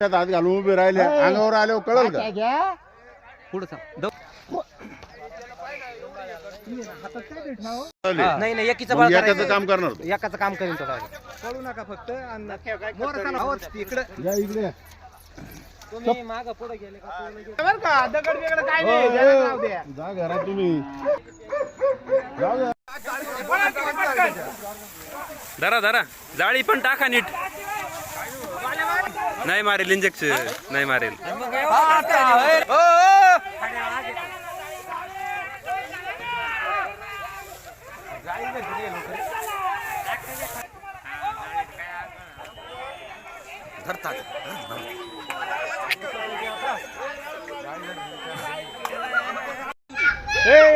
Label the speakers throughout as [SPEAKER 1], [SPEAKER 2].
[SPEAKER 1] हात घालून उभे राहिले अंगावर आल्यावर कळल का
[SPEAKER 2] पुढे
[SPEAKER 1] नाही
[SPEAKER 2] नाही एकीचं
[SPEAKER 1] काम करणार
[SPEAKER 2] एकाचं काम करीन तो
[SPEAKER 3] पळू नका फक्त
[SPEAKER 1] इकडे
[SPEAKER 2] तुम्ही माग पुढे गेले
[SPEAKER 3] बरं का दगड वेगळं काय नाही राहू द्या.
[SPEAKER 1] जा घरात तुम्ही
[SPEAKER 4] धरा धरा जाळी पण टाका नीट नाही मारेल इंजेक्शन नाही मारेल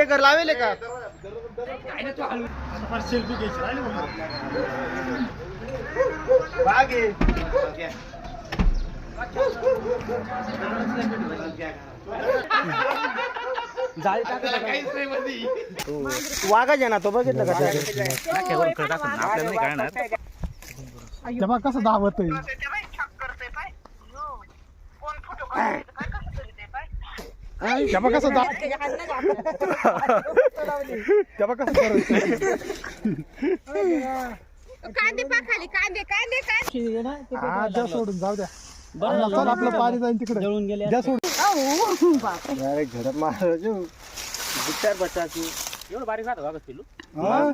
[SPEAKER 2] घर लावेले का वाघाच आहे ना तो बघितलं का
[SPEAKER 4] आपल्याला नाही कळणार
[SPEAKER 3] तेव्हा कसं धावत तेव्हा कसं तेव्हा कसं
[SPEAKER 5] कांदे पा खाली कांदे कांदे
[SPEAKER 3] द्या सोडून जाऊ द्या चल आपलं पाणी जाईल तिकडे जळून गेले द्या सोडून
[SPEAKER 2] घरात महाराज विचार बसायची एवढं बारीक राहतं वागत पिलू
[SPEAKER 3] हा?